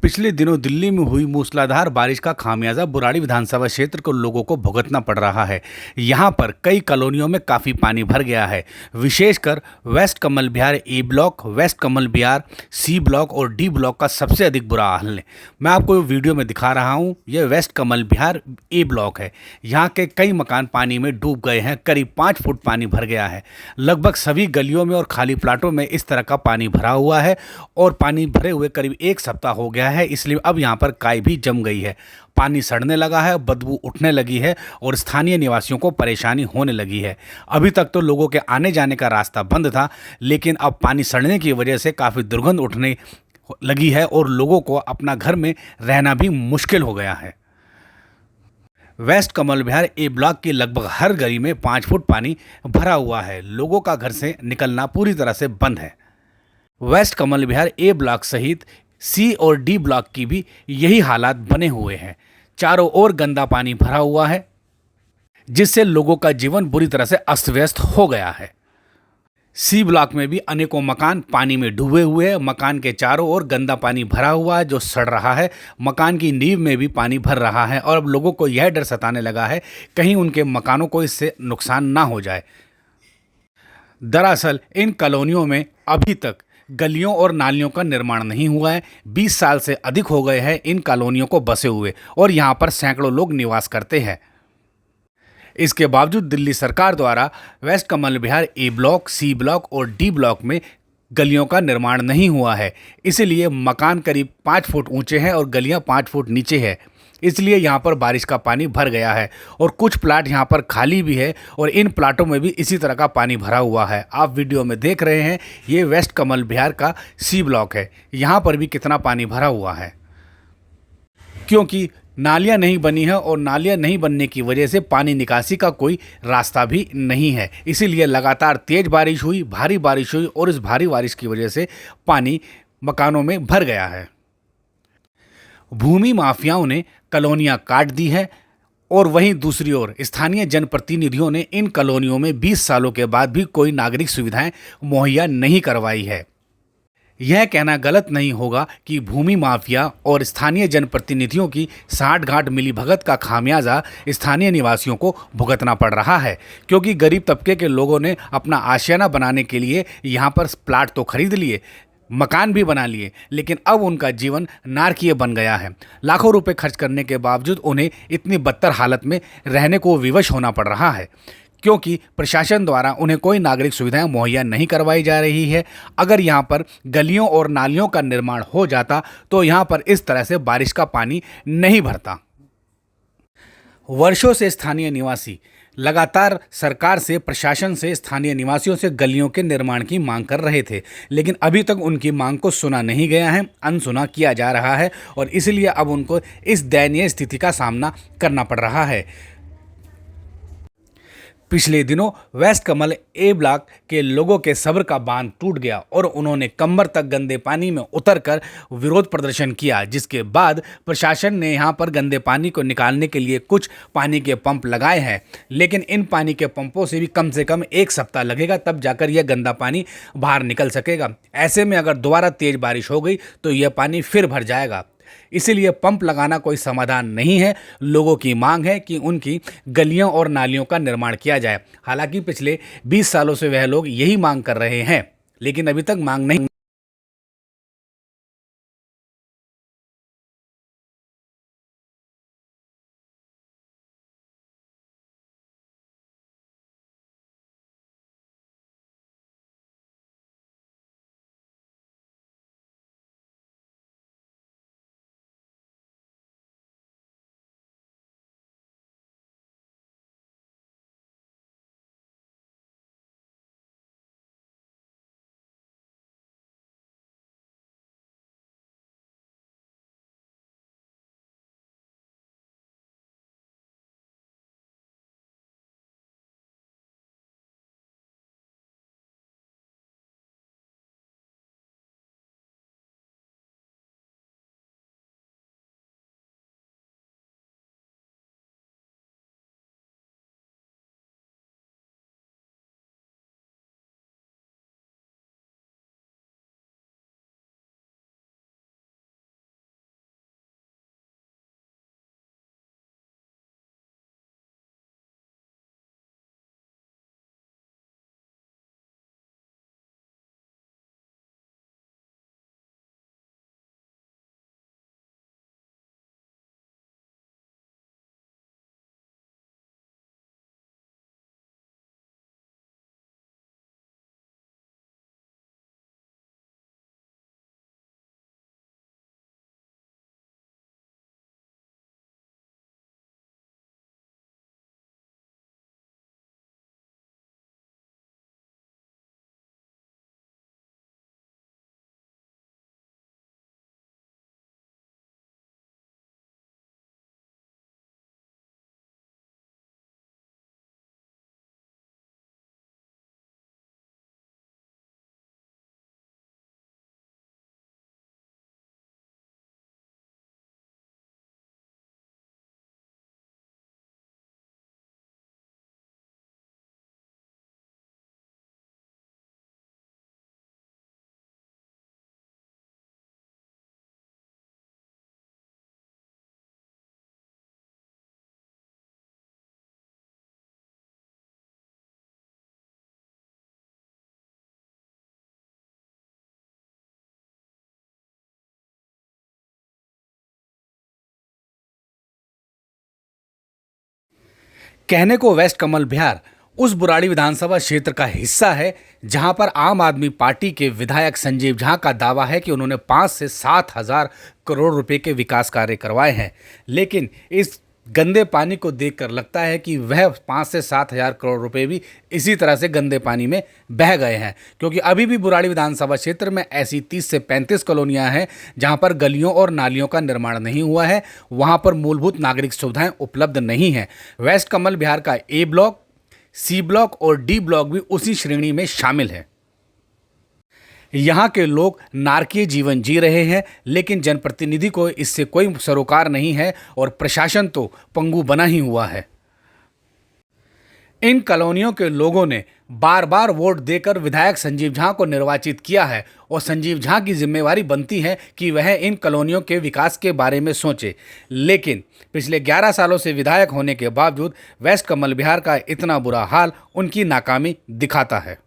पिछले दिनों दिल्ली में हुई मूसलाधार बारिश का खामियाजा बुराड़ी विधानसभा क्षेत्र को लोगों को भुगतना पड़ रहा है। यहां पर कई कॉलोनियों में काफ़ी पानी भर गया है। विशेषकर वेस्ट कमल विहार ए block, waste Kamal Vihar C block और डी ब्लॉक का सबसे अधिक बुरा हाल है। मैं आपको वीडियो में दिखा रहा हूं, यह वेस्ट कमल विहार ए ब्लॉक है। यहाँ के कई मकान पानी में डूब गए हैं। करीब 5 फुट पानी भर गया है। लगभग सभी गलियों में और खाली प्लाटों में इस तरह का पानी भरा हुआ है और पानी भरे हुए करीब 1 सप्ताह हो गया है। इसलिए अब यहाँ पर काई भी जम गई है। पानी सड़ने लगा है, बदबू उठने लगी है और स्थानीय निवासियों को परेशानी होने लगी है। अभी तक तो लोगों के आने जाने का रास्ता बंद था, लेकिन अब पानी सड़ने की वजह से काफ़ी दुर्गंध उठने लगी है और लोगों को अपना घर में रहना भी मुश्किल हो गया है। वेस्ट कमल विहार ए ब्लॉक की लगभग हर गली में 5 फुट पानी भरा हुआ है। लोगों का घर से निकलना पूरी तरह से बंद है। वेस्ट कमल विहार ए ब्लॉक सहित सी और डी ब्लॉक की भी यही हालात बने हुए हैं। चारों ओर गंदा पानी भरा हुआ है, जिससे लोगों का जीवन बुरी तरह से अस्त व्यस्त हो गया है। सी ब्लॉक में भी अनेकों मकान पानी में डूबे हुए हैं। मकान के चारों ओर गंदा पानी भरा हुआ है जो सड़ रहा है। मकान की नींव में भी पानी भर रहा है और अब लोगों को यह डर सताने लगा है कहीं उनके मकानों को इससे नुकसान ना हो जाए। दरअसल इन कॉलोनियों में अभी तक गलियों और नालियों का निर्माण नहीं हुआ है। 20 साल से अधिक हो गए हैं इन कॉलोनियों को बसे हुए और यहाँ पर सैकड़ों लोग निवास करते हैं। इसके बावजूद दिल्ली सरकार द्वारा वेस्ट कमल विहार ए ब्लॉक, सी ब्लॉक और डी ब्लॉक में गलियों का निर्माण नहीं हुआ है। इसलिए मकान करीब 5 फुट ऊंचे हैं और गलियां 5 फुट नीचे है। इसलिए यहाँ पर बारिश का पानी भर गया है और कुछ प्लाट यहाँ पर खाली भी है और इन प्लाटों में भी इसी तरह का पानी भरा हुआ है। आप वीडियो में देख रहे हैं, ये वेस्ट कमल विहार का सी ब्लॉक है। यहाँ पर भी कितना पानी भरा हुआ है, क्योंकि नालियाँ नहीं बनी हैं और नालियाँ नहीं बनने की वजह से पानी निकासी का कोई रास्ता भी नहीं है। इसीलिए लगातार तेज़ बारिश हुई, भारी बारिश हुई और इस भारी बारिश की वजह से पानी मकानों में भर गया है। भूमि माफियाओं ने कॉलोनियां काट दी है और वहीं दूसरी ओर स्थानीय जनप्रतिनिधियों ने इन कॉलोनियों में 20 सालों के बाद भी कोई नागरिक सुविधाएं मुहैया नहीं करवाई है। यह कहना गलत नहीं होगा कि भूमि माफिया और स्थानीय जनप्रतिनिधियों की साठगांठ मिलीभगत का खामियाजा स्थानीय निवासियों को भुगतना पड़ रहा है, क्योंकि गरीब तबके के लोगों ने अपना आशियाना बनाने के लिए यहाँ पर प्लाट तो खरीद लिए, मकान भी बना लिए, लेकिन अब उनका जीवन नारकीय बन गया है। लाखों रुपए खर्च करने के बावजूद उन्हें इतनी बदतर हालत में रहने को विवश होना पड़ रहा है, क्योंकि प्रशासन द्वारा उन्हें कोई नागरिक सुविधाएं मुहैया नहीं करवाई जा रही है। अगर यहाँ पर गलियों और नालियों का निर्माण हो जाता तो यहाँ पर इस तरह से बारिश का पानी नहीं भरता। वर्षों से स्थानीय निवासी लगातार सरकार से, प्रशासन से, स्थानीय निवासियों से गलियों के निर्माण की मांग कर रहे थे, लेकिन अभी तक उनकी मांग को सुना नहीं गया है, अनसुना किया जा रहा है और इसलिए अब उनको इस दयनीय स्थिति का सामना करना पड़ रहा है। पिछले दिनों वेस्ट कमल ए ब्लॉक के लोगों के सब्र का बांध टूट गया और उन्होंने कमर तक गंदे पानी में उतरकर विरोध प्रदर्शन किया, जिसके बाद प्रशासन ने यहां पर गंदे पानी को निकालने के लिए कुछ पानी के पंप लगाए हैं, लेकिन इन पानी के पंपों से कम 1 सप्ताह लगेगा, तब जाकर यह गंदा पानी बाहर निकल सकेगा। ऐसे में अगर दोबारा तेज बारिश हो गई तो यह पानी फिर भर जाएगा। इसीलिए पंप लगाना कोई समाधान नहीं है। लोगों की मांग है कि उनकी गलियों और नालियों का निर्माण किया जाए। हालांकि पिछले 20 सालों से वह लोग यही मांग कर रहे हैं, लेकिन अभी तक मांग नहीं कहने को वेस्ट कमल विहार उस बुराड़ी विधानसभा क्षेत्र का हिस्सा है जहां पर आम आदमी पार्टी के विधायक संजीव झा का दावा है कि उन्होंने 5 से 7 हजार करोड़ रुपए के विकास कार्य करवाए हैं। लेकिन इस गंदे पानी को देखकर लगता है कि वह 5 से 7 हजार करोड़ रुपए भी इसी तरह से गंदे पानी में बह गए हैं, क्योंकि अभी भी बुराड़ी विधानसभा क्षेत्र में ऐसी 30 से 35 कॉलोनियां हैं जहां पर गलियों और नालियों का निर्माण नहीं हुआ है, वहां पर मूलभूत नागरिक सुविधाएं उपलब्ध नहीं हैं। वेस्ट कमल विहार का ए ब्लॉक, सी ब्लॉक और डी ब्लॉक भी उसी श्रेणी में शामिल है। यहाँ के लोग नारकीय जीवन जी रहे हैं, लेकिन जनप्रतिनिधि को इससे कोई सरोकार नहीं है और प्रशासन तो पंगु बना ही हुआ है। इन कॉलोनियों के लोगों ने बार बार वोट देकर विधायक संजीव झा को निर्वाचित किया है और संजीव झा की जिम्मेवारी बनती है कि वह इन कॉलोनियों के विकास के बारे में सोचे। लेकिन पिछले 11 सालों से विधायक होने के बावजूद वेस्ट कमल विहार का इतना बुरा हाल उनकी नाकामी दिखाता है।